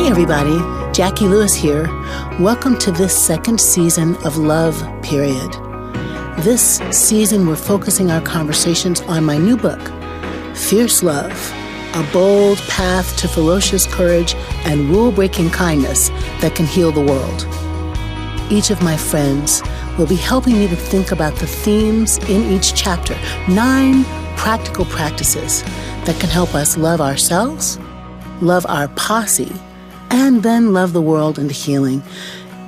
Hey everybody, Jackie Lewis here. Welcome to this second season of Love, Period. This season we're focusing our conversations on my new book, Fierce Love, a bold path to ferocious courage and rule-breaking kindness that can heal the world. Each of my friends will be helping me to think about the themes in each chapter, 9 practical practices that can help us love ourselves, love our posse, and then love the world into healing.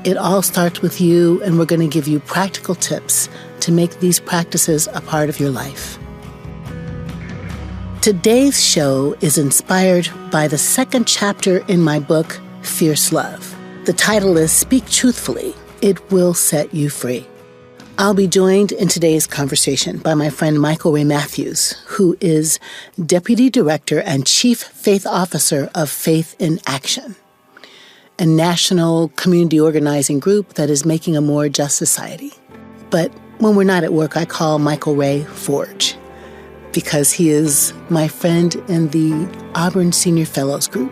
It all starts with you, and we're going to give you practical tips to make these practices a part of your life. Today's show is inspired by the second chapter in my book, Fierce Love. The title is Speak Truthfully. It will set you free. I'll be joined in today's conversation by my friend Michael Ray Mathews, who is Deputy Director and Chief Faith Officer of Faith in Action, a national community organizing group that is making a more just society. But when we're not at work, I call Michael Ray Forge, because he is my friend in the Auburn Senior Fellows group.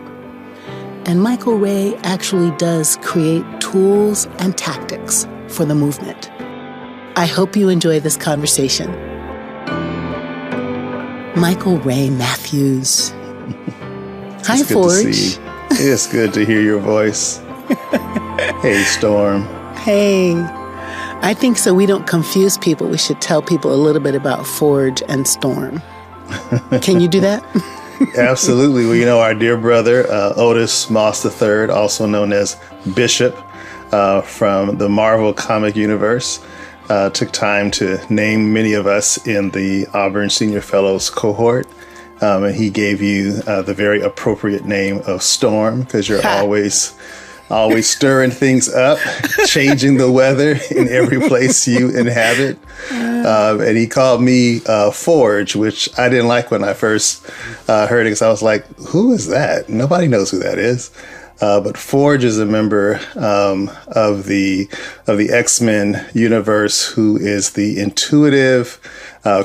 And Michael Ray actually does create tools and tactics for the movement. I hope you enjoy this conversation. Michael Ray Mathews. Hi, Forge. It's good to hear your voice. Hey, Storm. Hey. I think so we don't confuse people, we should tell people a little bit about Forge and Storm. Can you do that? Absolutely. Well, our dear brother, Otis Moss III, also known as Bishop from the Marvel comic universe, took time to name many of us in the Auburn Senior Fellows cohort. And he gave you the very appropriate name of Storm, because you're always stirring things up, changing the weather in every place you inhabit. And he called me Forge, which I didn't like when I first heard it, because I was like, who is that? Nobody knows who that is. But Forge is a member of the X-Men universe, who is the intuitive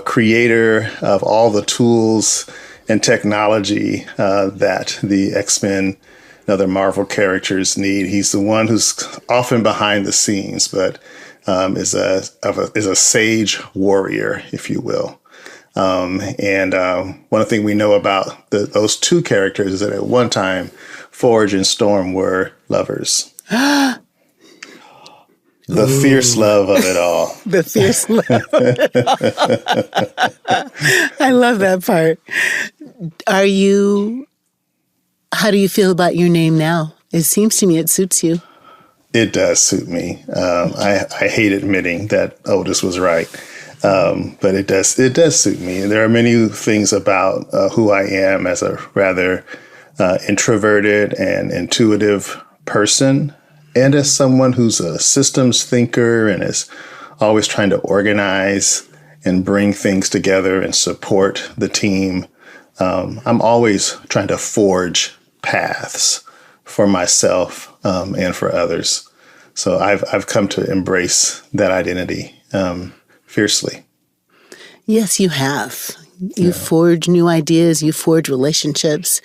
creator of all the tools and technology that the X-Men and other Marvel characters need. He's the one who's often behind the scenes, but is a sage warrior, if you will. And one thing we know about those two characters is that at one time, Forge and Storm were lovers. The fierce love of it all. The fierce love of it all. I love that part. How do you feel about your name now? It seems to me it suits you. It does suit me. I hate admitting that Otis was right. But it does suit me. There are many things about who I am as a rather introverted and intuitive person, and as someone who's a systems thinker and is always trying to organize and bring things together and support the team. I'm always trying to forge paths for myself and for others. So I've come to embrace that identity fiercely. Yes, you have. You forge new ideas, you forge relationships,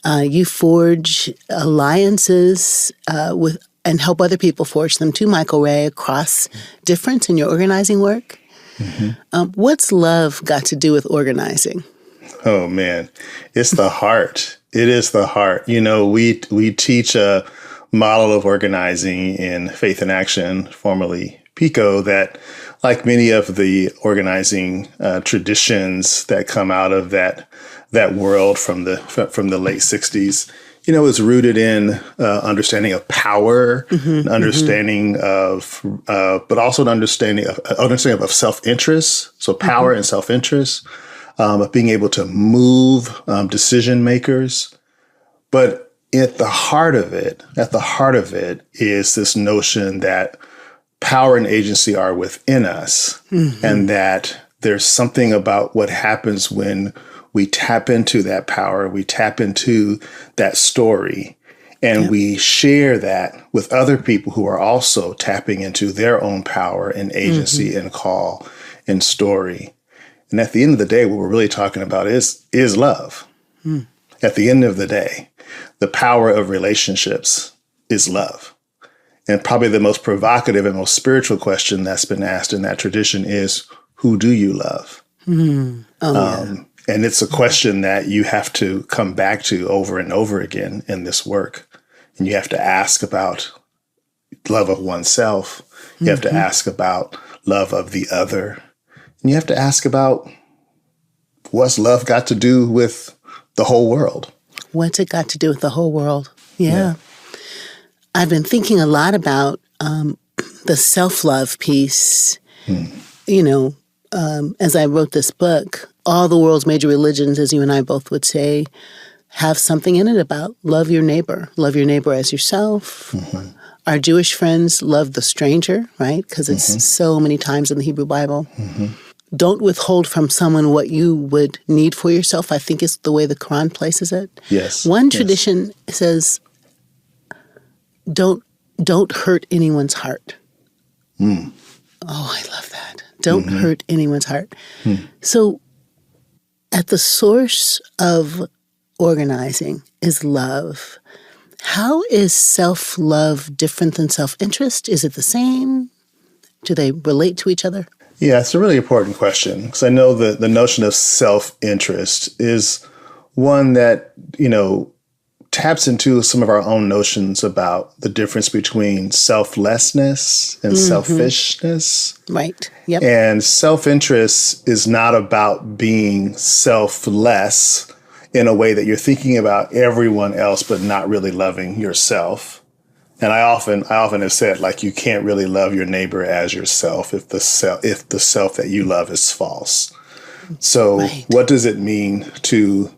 you forge alliances and help other people forge them too, Michael Ray, across difference in your organizing work. Mm-hmm. What's love got to do with organizing? Oh, man, it's the heart. It is the heart. We teach a model of organizing in Faith in Action, formerly PICO, that like many of the organizing traditions that come out of that world from the late 60s, is rooted in understanding of power, understanding of, but also an understanding of self-interest. So power and self-interest, of being able to move decision makers. But at the heart of it is this notion that power and agency are within us, and that there's something about what happens when we tap into that power, we tap into that story, and we share that with other people who are also tapping into their own power and agency and call and story. And at the end of the day, what we're really talking about is love. At the end of the day. the power of relationships is love. And probably the most provocative and most spiritual question that's been asked in that tradition is, who do you love? Mm. And it's a question that you have to come back to over and over again in this work. And you have to ask about love of oneself. You have to ask about love of the other. And you have to ask about, what's love got to do with the whole world? What's it got to do with the whole world? Yeah. I've been thinking a lot about the self-love piece. You know, as I wrote this book, all the world's major religions, as you and I both would say, have something in it about love your neighbor as yourself. Mm-hmm. Our Jewish friends love the stranger, right? Because it's so many times in the Hebrew Bible. Mm-hmm. Don't withhold from someone what you would need for yourself, I think is the way the Quran places it. Yes. One tradition says, don't hurt anyone's heart. Mm. Oh, I love that. Don't hurt anyone's heart. So at the source of organizing is love. How is self-love different than self-interest? Is it the same? Do they relate to each other? Yeah, it's a really important question, because I know the notion of self-interest is one that, you know, taps into some of our own notions about the difference between selflessness and selfishness. Right. Yep. And self-interest is not about being selfless in a way that you're thinking about everyone else but not really loving yourself. And I often have said, like, you can't really love your neighbor as yourself if the self that you love is false. So what does it mean to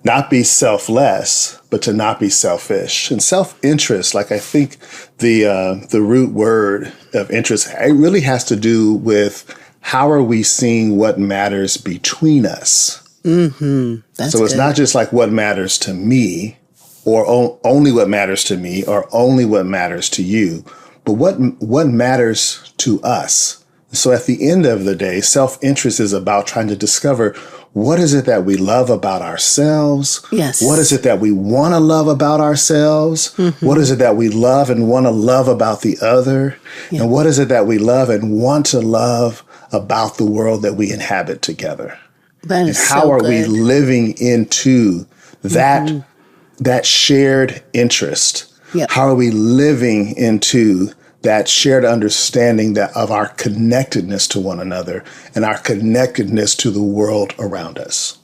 not be selfless, but to not be selfish? And self-interest, like, I think the root word of interest, it really has to do with how are we seeing what matters between us. Mm-hmm. So it's not just like what matters to me, or only what matters to me, or only what matters to you, but what matters to us. So at the end of the day, self-interest is about trying to discover, what is it that we love about ourselves? Yes. What is it that we want to love about ourselves? Mm-hmm. What is it that we love and want to love about the other? Yeah. And what is it that we love and want to love about the world that we inhabit together? That is and how so are good. we living into that shared interest? Yep. How are we living into that shared understanding of our connectedness to one another and our connectedness to the world around us?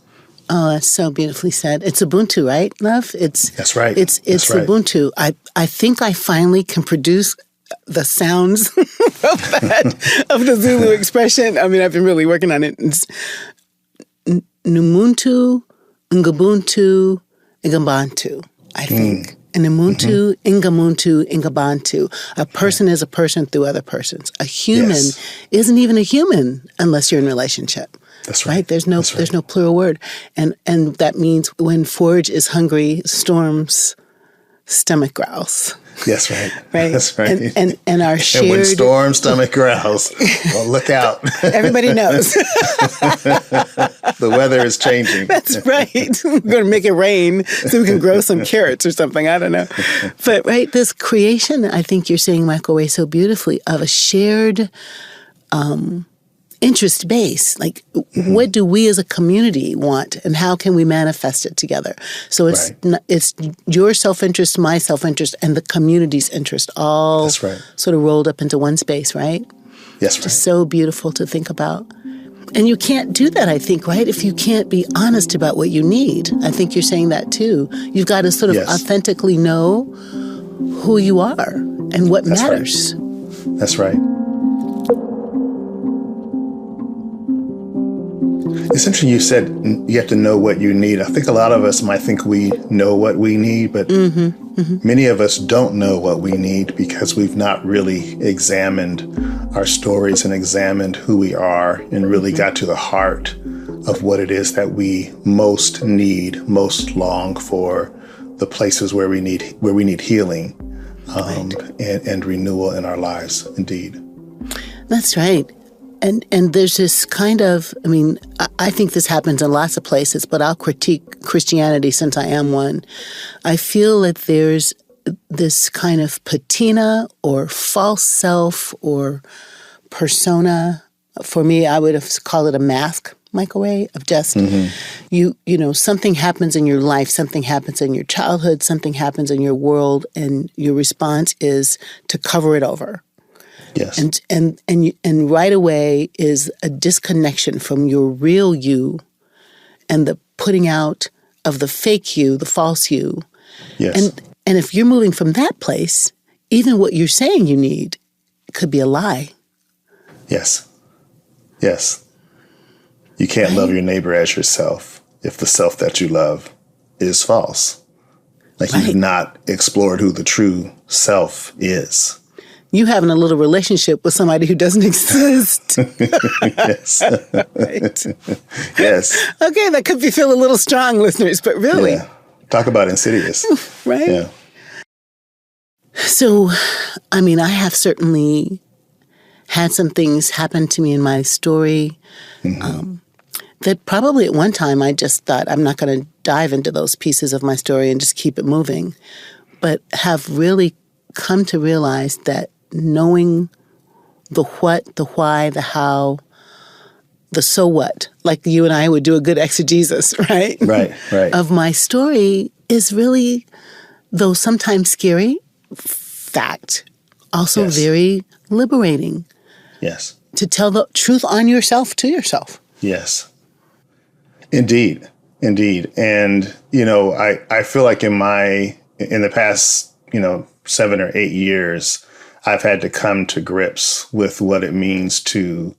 Oh, that's so beautifully said. It's Ubuntu, right, love? That's right. It's that's right. Ubuntu. I think I finally can produce the sounds of the Zulu expression. I mean, I've been really working on it. It's Numuntu, Ngubuntu, Ngabantu, I think. Numuntu, Ngamuntu, Ngabantu. A person is a person through other persons. A human isn't even a human unless you're in relationship. That's right. There's no plural word. And that means when forage is hungry, storm's stomach growls. That's right. Right. That's right. And our shared... And when storm stomach growls, well, look out. Everybody knows. The weather is changing. That's right. We're going to make it rain so we can grow some carrots or something. I don't know. But, right, this creation, I think you're saying, Michael Ray, so beautifully, of a shared interest base. Like, what do we as a community want, and how can we manifest it together? So it's your self-interest, my self-interest, and the community's interest all sort of rolled up into one space, right? Yes, right. Just so beautiful to think about. And you can't do that, I think, right, if you can't be honest about what you need. I think you're saying that, too. You've got to sort of authentically know who you are and what matters. Right. That's right. It's interesting you said you have to know what you need. I think a lot of us might think we know what we need, but many of us don't know what we need because we've not really examined our stories and examined who we are and really got to the heart of what it is that we most need, most long for, the places where we need healing and renewal in our lives, indeed. That's right. And there's this kind of, I think this happens in lots of places, but I'll critique Christianity since I am one. I feel that there's this kind of patina or false self or persona. For me, I would have called it a mask, Michael Ray, of just, you know, something happens in your life, something happens in your childhood, something happens in your world, and your response is to cover it over. Yes. And right away is a disconnection from your real you and the putting out of the fake you, the false you. Yes. And if you're moving from that place, even what you're saying you need could be a lie. Yes. Yes. You can't love your neighbor as yourself if the self that you love is false. Like you've not explored who the true self is. You having a little relationship with somebody who doesn't exist. Yes. Right. Yes. Okay, that could feel a little strong, listeners, but really. Yeah. Talk about insidious. Right? Yeah. So, I have certainly had some things happen to me in my story that probably at one time I just thought I'm not going to dive into those pieces of my story and just keep it moving, but have really come to realize that knowing the what, the why, the how, the so what, like you and I would do a good exegesis, right? Right. Of my story is really, though sometimes scary, fact, also very liberating. Yes. To tell the truth on yourself to yourself. Yes. Indeed. And, you know, I feel like in the past, 7 or 8 years, I've had to come to grips with what it means to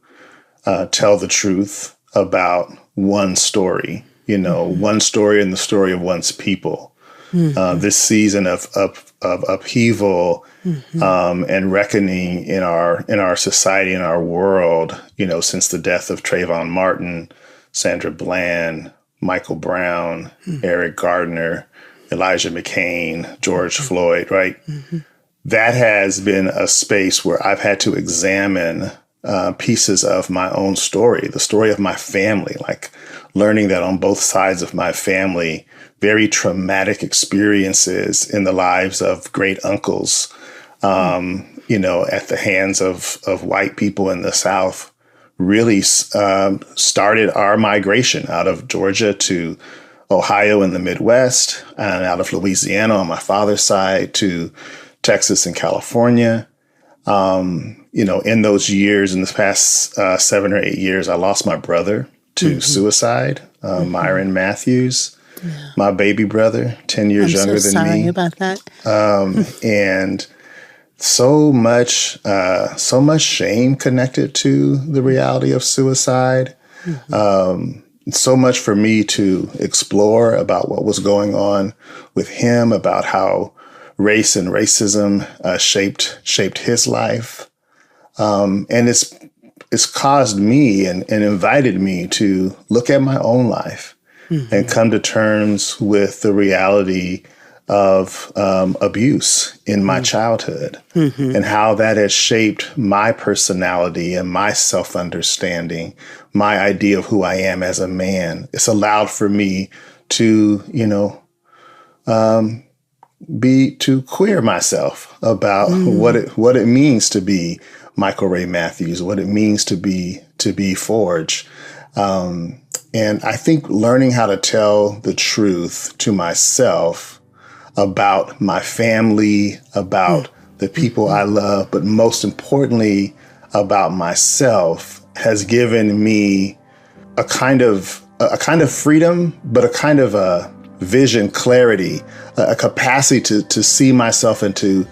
tell the truth about one story, one story and the story of one's people. This season of upheaval and reckoning in our society, in our world, since the death of Trayvon Martin, Sandra Bland, Michael Brown, Eric Gardner, Elijah McCain, George Floyd, right? That has been a space where I've had to examine pieces of my own story, the story of my family, like learning that on both sides of my family, very traumatic experiences in the lives of great uncles, at the hands of white people in the South, really started our migration out of Georgia to Ohio in the Midwest, and out of Louisiana on my father's side to Texas and California. In those years, in this past 7 or 8 years, I lost my brother to suicide, Myron Mathews, my baby brother, 10 years younger than me. I'm so sorry about that. And so much shame connected to the reality of suicide. So much for me to explore about what was going on with him, about how race and racism shaped his life. And it's caused me and invited me to look at my own life and come to terms with the reality of abuse in my childhood and how that has shaped my personality and my self-understanding, my idea of who I am as a man. It's allowed for me to, to queer myself about what it means to be Michael Ray Mathews, what it means to be Forge. And I think learning how to tell the truth to myself about my family, about the people I love, but most importantly about myself, has given me a kind of freedom, but a kind of a vision, clarity, a capacity to see myself and to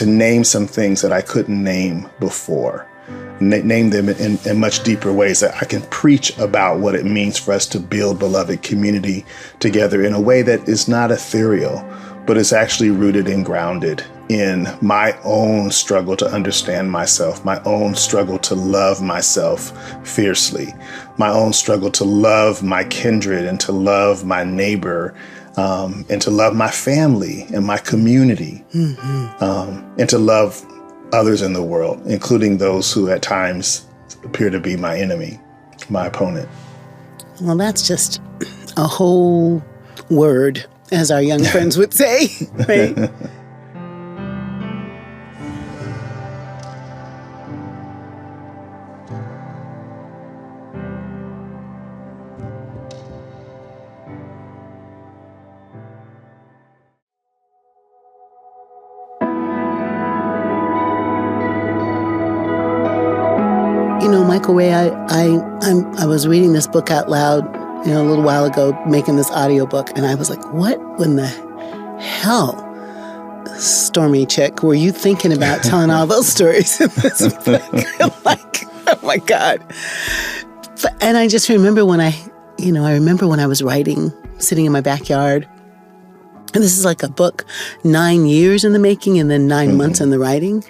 name some things that I couldn't name before. Name them in much deeper ways, that I can preach about what it means for us to build beloved community together in a way that is not ethereal, but is actually rooted and grounded in my own struggle to understand myself, my own struggle to love myself fiercely, my own struggle to love my kindred and to love my neighbor, and to love my family and my community, and to love others in the world, including those who at times appear to be my enemy, my opponent. Well, that's just a whole word, as our young friends would say, right? You know, Michael Ray, I was reading this book out loud, a little while ago, making this audiobook, and I was like, what in the hell, Stormy Chick, were you thinking about telling all those stories in this book? I'm like, oh my God. And I just remember when I was writing, sitting in my backyard, and this is like a book, 9 years in the making and then 9 months in the writing.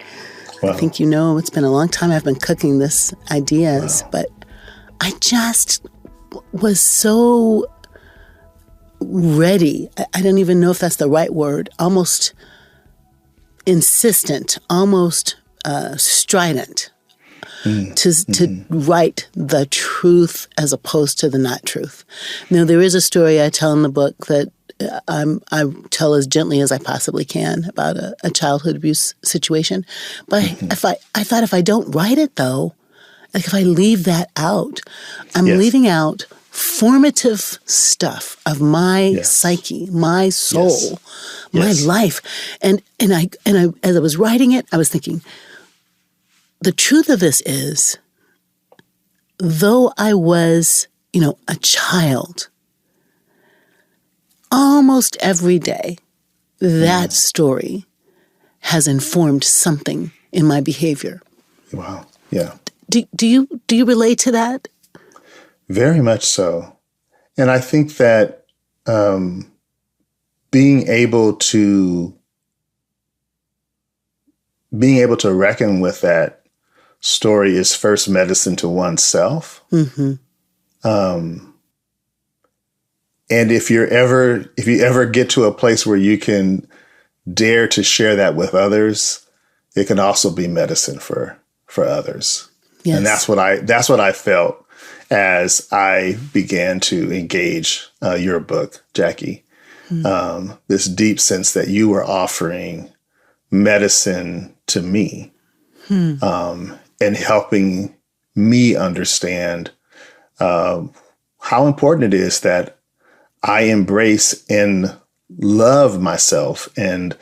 Wow. I think it's been a long time I've been cooking this ideas, but I just was so ready. I don't even know if that's the right word, almost insistent, almost strident to write the truth as opposed to the not truth. Now, there is a story I tell in the book that I tell as gently as I possibly can about a childhood abuse situation. But I thought if I don't write it, though, like if I leave that out, I'm leaving out formative stuff of my psyche, my soul, my life. And I as I was writing it, I was thinking, the truth of this is, though I was, a child, almost every day, that story has informed something in my behavior. Wow. Yeah. Do you relate to that? Very much so. And I think that being able to reckon with that story is first medicine to oneself. Mm-hmm. And if you ever get to a place where you can dare to share that with others, it can also be medicine for others. Yes. And that's what I felt as I began to engage your book, Jackie. Mm-hmm. This deep sense that you were offering medicine to me, and helping me understand how important it is that I embrace and love myself, and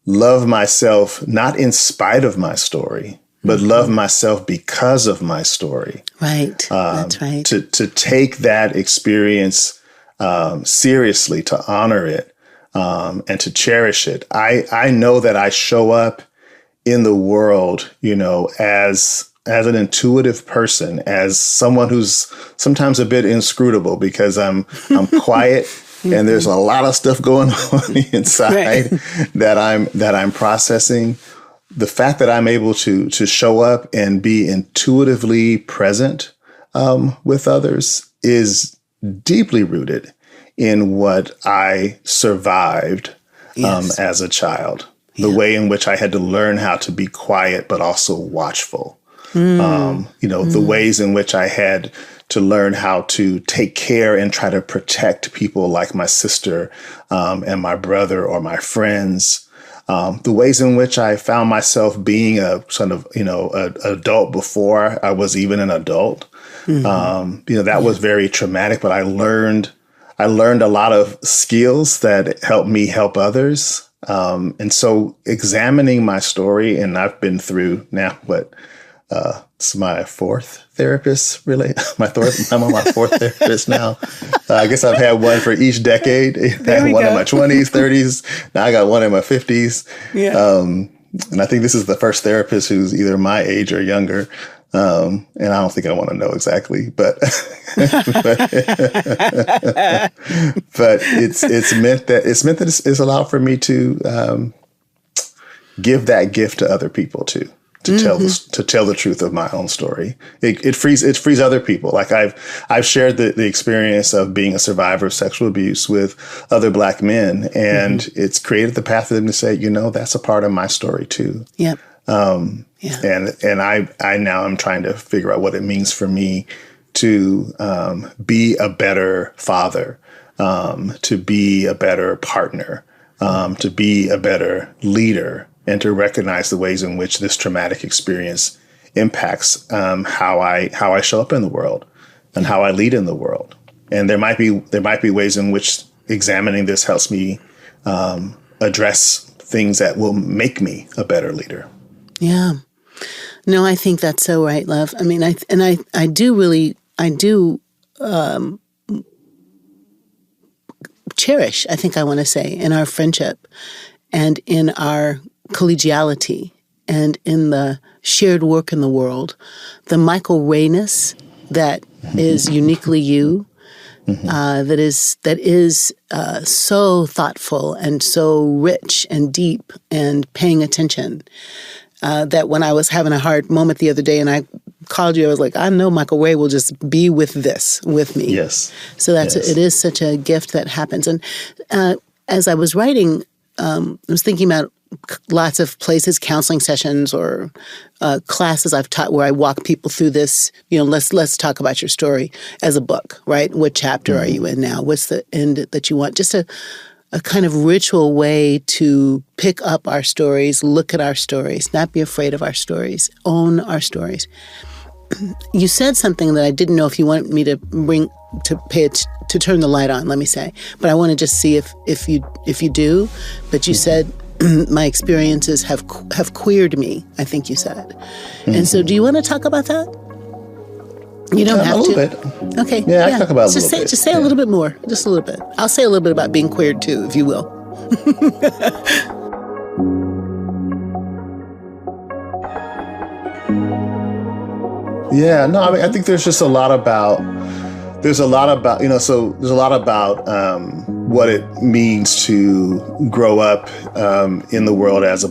love myself not in spite of my story, but love myself because of my story. Right. That's right. To take that experience seriously, to honor it, and to cherish it. I know that I show up in the world, as an intuitive person, as someone who's sometimes a bit inscrutable because I'm quiet and there's a lot of stuff going on inside that I'm processing. The fact that I'm able to show up and be intuitively present with others is deeply rooted in what I survived as a child. The way in which I had to learn how to be quiet, but also watchful. The ways in which I had to learn how to take care and try to protect people like my sister and my brother or my friends. The ways in which I found myself being a sort of, an adult before I was even an adult. That was very traumatic, but I learned a lot of skills that helped me help others. And so examining my story, and I've been through now, it's my fourth therapist, really. I'm on my fourth therapist now. I guess I've had one for each decade. I had one in my 20s, 30s. Now I got one in my 50s. Yeah. And I think this is the first therapist who's either my age or younger. And I don't think I want to know exactly, but it's meant that it's allowed for me to give that gift to other people too. To tell the truth of my own story. It frees other people. Like I've shared the experience of being a survivor of sexual abuse with other Black men, and it's created the path for them to say, that's a part of my story too. Yep. And I now am trying to figure out what it means for me to be a better father, to be a better partner, to be a better leader, and to recognize the ways in which this traumatic experience impacts how I show up in the world and how I lead in the world. And there might be ways in which examining this helps me address things that will make me a better leader. Yeah. No, I think that's so right, love. I mean, I do cherish, I think I want to say, in our friendship and in our collegiality and in the shared work in the world, the Michael Rayness that is uniquely you, that is so thoughtful and so rich and deep and paying attention. That when I was having a hard moment the other day and I called you, I was like, I know Michael Ray will just be with me. Yes. So it is such a gift that happens. And as I was writing, I was thinking about lots of places, counseling sessions or classes I've taught where I walk people through this, let's talk about your story as a book, right? What chapter are you in now? What's the end that you want? Just a kind of ritual way to pick up our stories, look at our stories, not be afraid of our stories, own our stories. You said something that I didn't know if you wanted me to to turn the light on, let me say. But I want to just see if you do. But you said, my experiences have queered me, I think you said. And so do you want to talk about that? You don't have to. A little bit. Okay. Yeah, I can talk about it a little bit. Just say a little bit more. Just a little bit. I'll say a little bit about being queered too, if you will. Yeah, no, I mean, I think there's just a lot about what it means to grow up in the world as a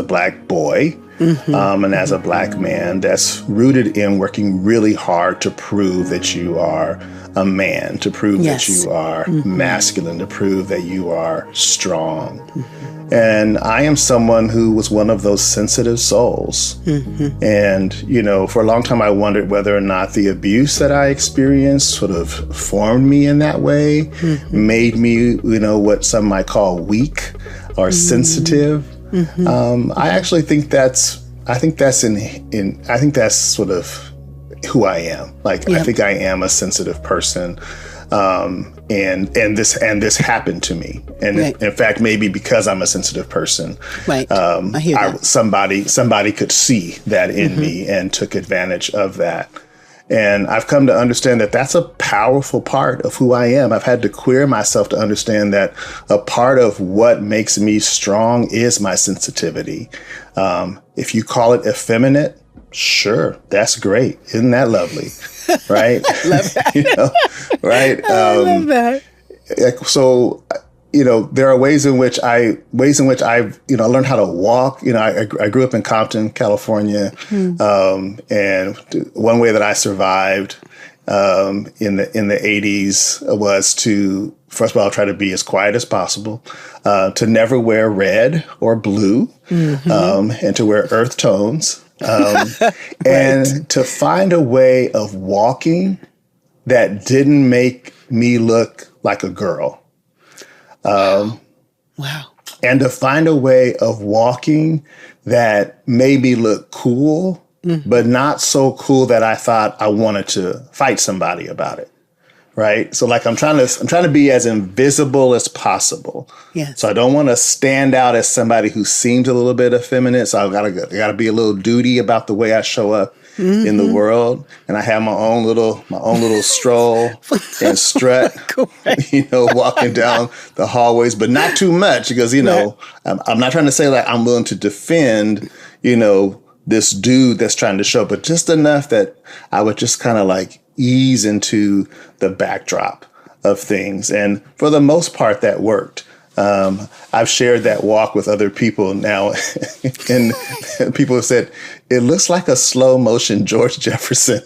black boy. And as a black man, that's rooted in working really hard to prove that you are a man, to prove that you are masculine, to prove that you are strong. And I am someone who was one of those sensitive souls. And, for a long time, I wondered whether or not the abuse that I experienced sort of formed me in that way, made me, what some might call weak or sensitive. I actually think that's sort of who I am. Like, I think I am a sensitive person. And this happened to me. And in fact, maybe because I'm a sensitive person, I hear that. Somebody could see that in me and took advantage of that. And I've come to understand that that's a powerful part of who I am. I've had to queer myself to understand that a part of what makes me strong is my sensitivity. If you call it effeminate, sure, that's great. Isn't that lovely? Right? I love that. Right? I love that. So, there are ways in which I've, learned how to walk. I grew up in Compton, California. And one way that I survived in the 80s was to, first of all, try to be as quiet as possible, to never wear red or blue, and to wear earth tones, and to find a way of walking that didn't make me look like a girl. Wow. And to find a way of walking that made me look cool, but not so cool that I thought I wanted to fight somebody about it. Right. So like I'm trying to be as invisible as possible. Yes. So I don't want to stand out as somebody who seems a little bit effeminate. So I gotta be a little duty about the way I show up in the world. And I have my own little stroll and strut, walking down the hallways, but not too much because, I'm not trying to say like I'm willing to defend, this dude that's trying to show, but just enough that I would just kind of like ease into the backdrop of things. And for the most part, that worked. I've shared that walk with other people now, and people have said, it looks like a slow motion George Jefferson.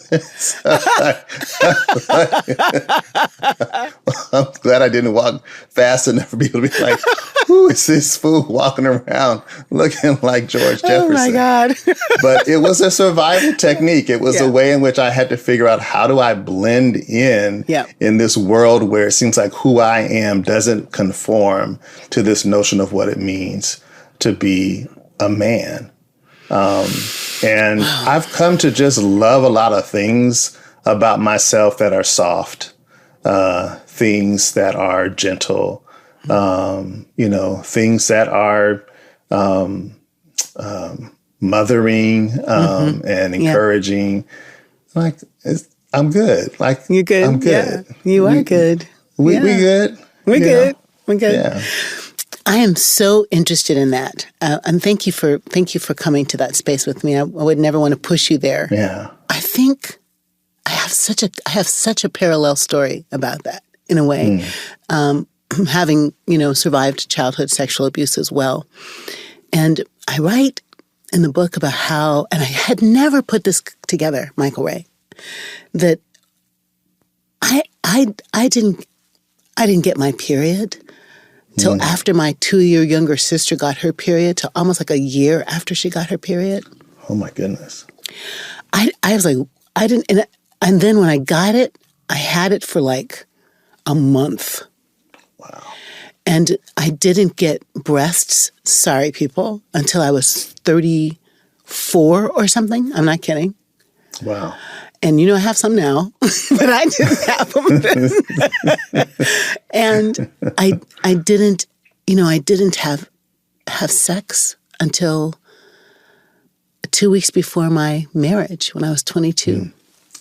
I'm glad I didn't walk fast enough for people to be like, who is this fool walking around looking like George Jefferson? Oh my God. But it was a survival technique. It was a way in which I had to figure out, how do I blend in this world where it seems like who I am doesn't conform to this notion of what it means to be a man. And I've come to just love a lot of things about myself that are soft, things that are gentle, things that are mothering and encouraging. Like, I'm good. Like, you're good. I'm good. Yeah, you are good. We good. We're good. We're good. Yeah. I am so interested in that, and thank you for coming to that space with me. I would never want to push you there. Yeah, I think I have such a parallel story about that in a way, having survived childhood sexual abuse as well, and I write in the book about how, and I had never put this together, Michael Ray, that I didn't get my period till after my 2-year younger sister got her period, till almost like a year after she got her period. Oh my goodness. I was like, I didn't, and then when I got it, I had it for like a month. Wow. And I didn't get breasts, sorry people, until I was 34 or something. I'm not kidding. Wow. And I have some now, but I didn't have them then. And I didn't have sex until 2 weeks before my marriage when I was 22.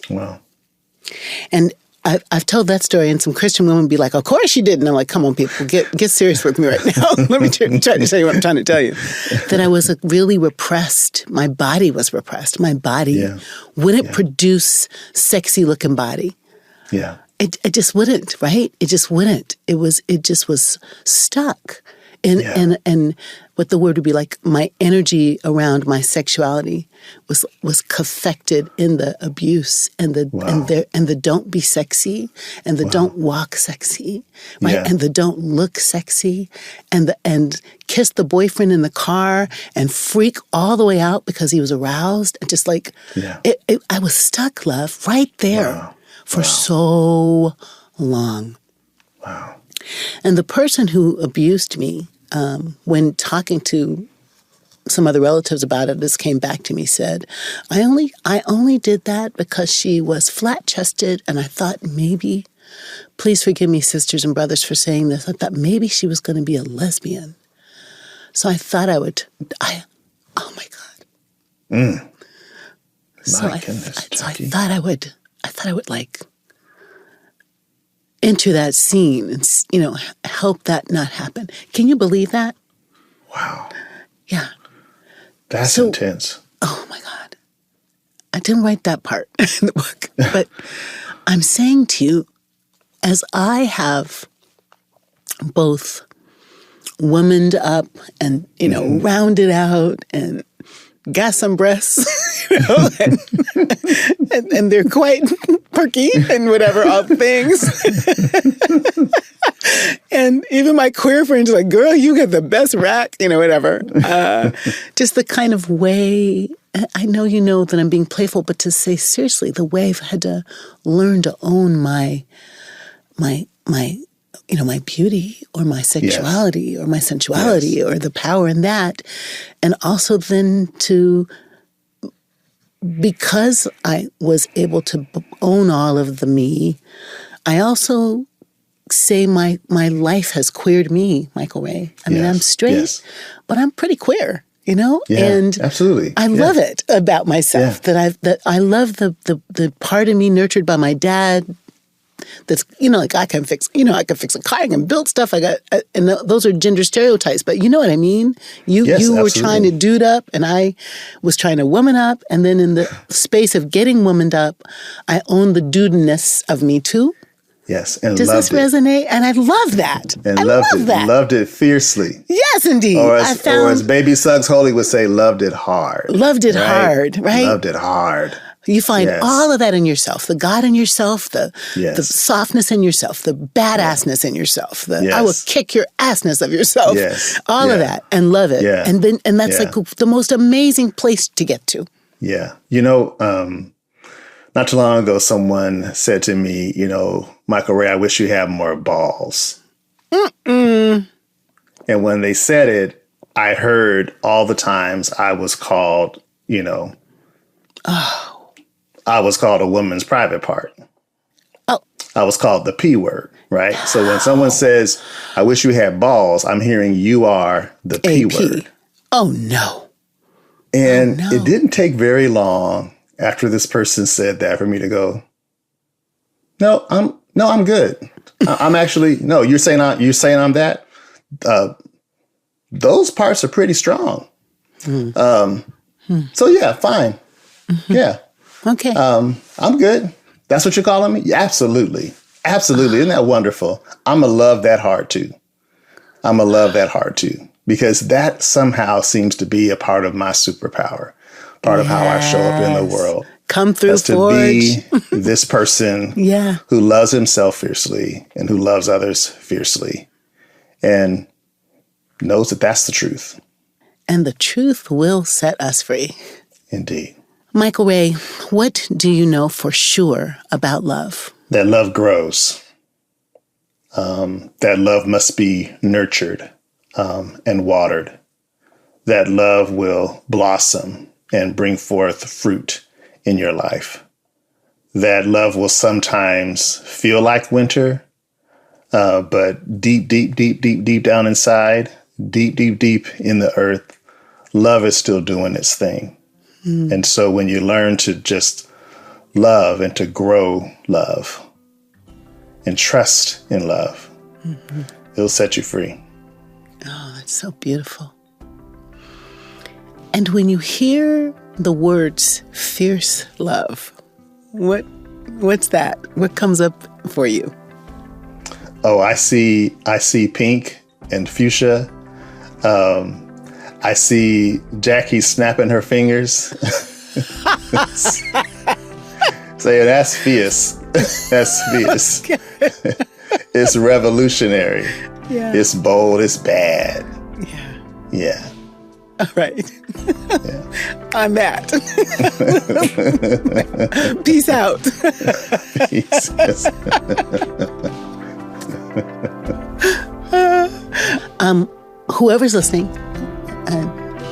Wow. And I've told that story, and some Christian women be like, of course you didn't. I'm like, come on, people, get serious with me right now. Let me try to tell you what I'm trying to tell you. That I was really repressed. My body was repressed. My body wouldn't produce sexy-looking body. Yeah. It just wouldn't, right? It just wouldn't. It just was stuck. And what the word would be like, my energy around my sexuality was caffected in the abuse and the don't be sexy and the don't walk sexy, right? And the don't look sexy and kiss the boyfriend in the car and freak all the way out because he was aroused and just like I was stuck, love, right there for so long. Wow. And the person who abused me, when talking to some other relatives about it, this came back to me, said, I only did that because she was flat-chested, and I thought maybe, please forgive me, sisters and brothers, for saying this, I thought maybe she was going to be a lesbian. So I thought oh my God. So I thought I would like enter that scene and, help that not happen. Can you believe that? Wow. Yeah. That's intense. Oh my God. I didn't write that part in the book, but I'm saying to you, as I have both womaned up and, rounded out and got some breasts, and they're quite perky and whatever, all things. And even my queer friends are like, girl, you got the best rack, whatever. Just the kind of way, I know that I'm being playful, but to say seriously, the way I've had to learn to own my beauty or my sexuality or my sensuality or the power in that. And also then because I was able to own all of the me, I also say my life has queered me, Michael Ray. I mean, I'm straight, but I'm pretty queer, Yeah, and absolutely. I love it about myself that I love the part of me nurtured by my dad. That's, like I can fix a car, I can build stuff. And those are gender stereotypes, but you know what I mean? You were trying to dude up and I was trying to woman up. And then in the space of getting womaned up, I own the dudeness of me too. Yes, and Does loved this resonate? And I love that. And I loved love it. that. Loved it fiercely. Yes, indeed. Or as Baby Suggs Holy would say, loved it hard. Loved it hard, right? Loved it hard. You find all of that in yourself, the God in yourself, the softness in yourself, the badassness in yourself, the I will kick your assness of yourself, all of that, and love it. Yeah. And that's like the most amazing place to get to. Yeah. Not too long ago, someone said to me, Michael Ray, I wish you had more balls. And when they said it, I heard all the times I was called, I was called a woman's private part. Oh. I was called the P word, right? So when someone says, I wish you had balls, I'm hearing you are the P word. Oh, no. And it didn't take very long after this person said that for me to go, no, I'm good. I'm actually, no, you're saying I'm that. Those parts are pretty strong. So yeah, fine. Mm-hmm. Yeah. Okay. I'm good. That's what you're calling me? Yeah, absolutely. Absolutely. Isn't that wonderful? I'm going to love that hard too. Because that somehow seems to be a part of my superpower, part of how I show up in the world. Come through, to be this person who loves himself fiercely and who loves others fiercely and knows that that's the truth. And the truth will set us free. Indeed. Michael Ray, what do you know for sure about love? That love grows. That love must be nurtured and watered. That love will blossom and bring forth fruit in your life. That love will sometimes feel like winter, but deep down inside, deep in the earth, love is still doing its thing. And so when you learn to just love and to grow love and trust in love, it'll set you free. Oh, that's so beautiful. And when you hear the words fierce love, what's that? What comes up for you? Oh, I see pink and fuchsia. I see Jackie snapping her fingers. Saying, that's fierce. That's fierce. It's revolutionary. Yeah. It's bold. It's bad. Yeah. All right. Yeah. I'm that. Peace out. Peace. Whoever's listening,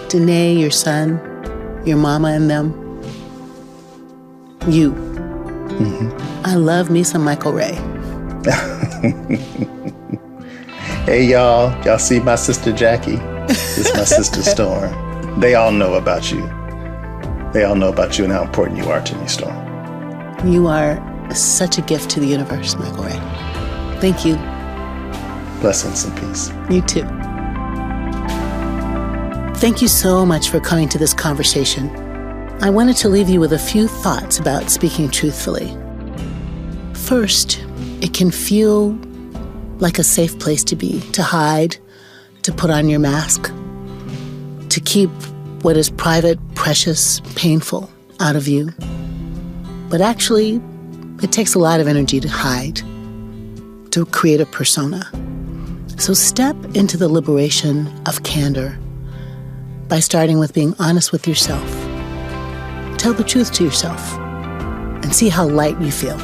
Danae, your son, your mama and them, you. I love me some Michael Ray. Hey, y'all see my sister Jackie? This is my sister Storm. They all know about you. They all know about you and how important you are to me, Storm. You are such a gift to the universe, Michael Ray. Thank you. Blessings and peace. You too. Thank you so much for coming to this conversation. I wanted to leave you with a few thoughts about speaking truthfully. First, it can feel like a safe place to be, to hide, to put on your mask, to keep what is private, precious, painful out of you. But actually, it takes a lot of energy to hide, to create a persona. So step into the liberation of candor by starting with being honest with yourself. Tell the truth to yourself and see how light you feel.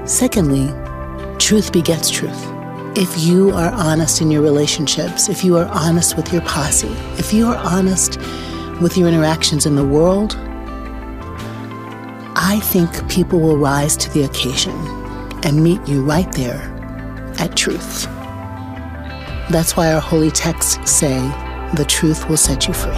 Secondly, truth begets truth. If you are honest in your relationships, if you are honest with your posse, if you are honest with your interactions in the world, I think people will rise to the occasion and meet you right there at truth. That's why our holy texts say, the truth will set you free.